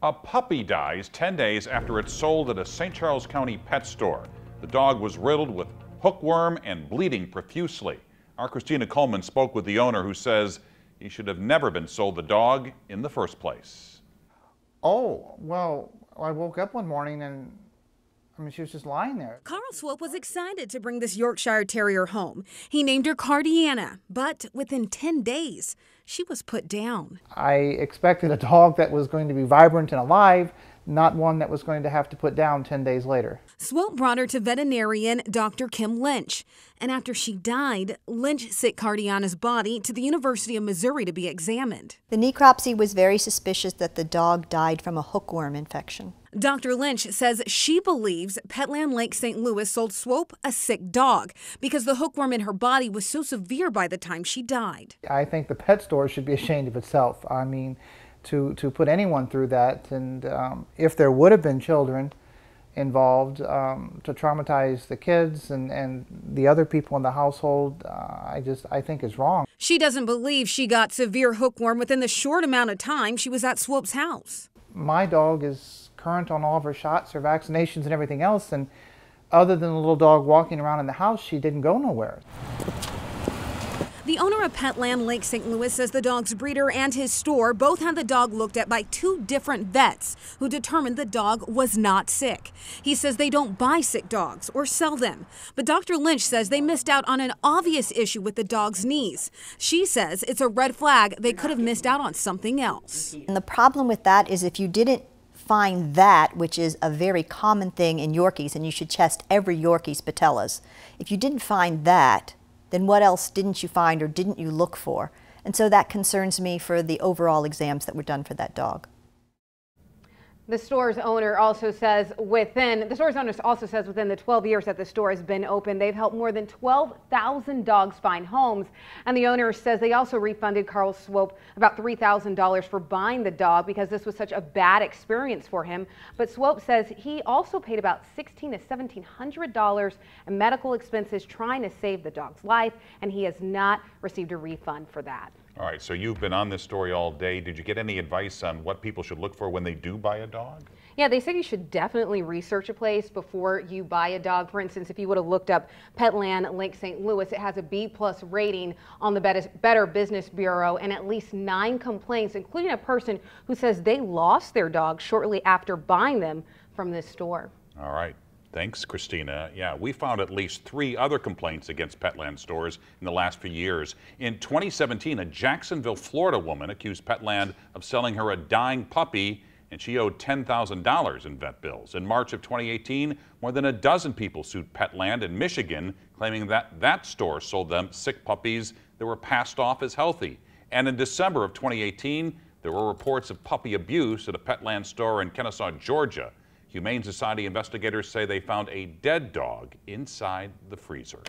A puppy dies 10 days after it's sold at a St. Charles County pet store. The dog was riddled with hookworm and bleeding profusely. Our Christina Coleman spoke with the owner, who says he should have never been sold the dog in the first place. Oh, well, I woke up one morning and she was just lying there. Carl Swope was excited to bring this Yorkshire Terrier home. He named her Cardiana, but within 10 days, she was put down. I expected a dog that was going to be vibrant and alive, not one that was going to have to put down 10 days later. Swope brought her to veterinarian Dr. Kim Lynch. And after she died, Lynch sent Cardiana's body to the University of Missouri to be examined. The necropsy was very suspicious that the dog died from a hookworm infection. Dr. Lynch says she believes Petland Lake St. Louis sold Swope a sick dog because the hookworm in her body was so severe by the time she died. I think the pet store should be ashamed of itself. I mean, to put anyone through that, and if there would have been children involved, to traumatize the kids and the other people in the household, I think is wrong. She doesn't believe she got severe hookworm within the short amount of time she was at Swope's house. My dog is current on all of her shots, her vaccinations and everything else, and other than the little dog walking around in the house, she didn't go nowhere. The owner of Petland Lake St. Louis says the dog's breeder and his store both had the dog looked at by two different vets who determined the dog was not sick. He says they don't buy sick dogs or sell them. But Dr. Lynch says they missed out on an obvious issue with the dog's knees. She says it's a red flag they could have missed out on something else. And the problem with that is if you didn't find that, which is a very common thing in Yorkies, and you should test every Yorkie's patellas. If you didn't find that, then what else didn't you find or didn't you look for? And so that concerns me for the overall exams that were done for that dog. The store's owner also says within the 12 years that the store has been open, they've helped more than 12,000 dogs find homes. And the owner says they also refunded Carl Swope about $3,000 for buying the dog because this was such a bad experience for him. But Swope says he also paid about $1,600 to $1,700 in medical expenses trying to save the dog's life, and he has not received a refund for that. All right, so you've been on this story all day. Did you get any advice on what people should look for when they do buy a dog? Yeah, they said you should definitely research a place before you buy a dog. For instance, if you would have looked up Petland Lake St. Louis, it has a B+ rating on the Better Business Bureau and at least 9 complaints, including a person who says they lost their dog shortly after buying them from this store. All right. Thanks, Christina. Yeah, we found at least 3 other complaints against Petland stores in the last few years. In 2017, a Jacksonville, Florida woman accused Petland of selling her a dying puppy, and she owed $10,000 in vet bills. In March of 2018, more than a dozen people sued Petland in Michigan, claiming that that store sold them sick puppies that were passed off as healthy. And in December of 2018, there were reports of puppy abuse at a Petland store in Kennesaw, Georgia. Humane Society investigators say they found a dead dog inside the freezer.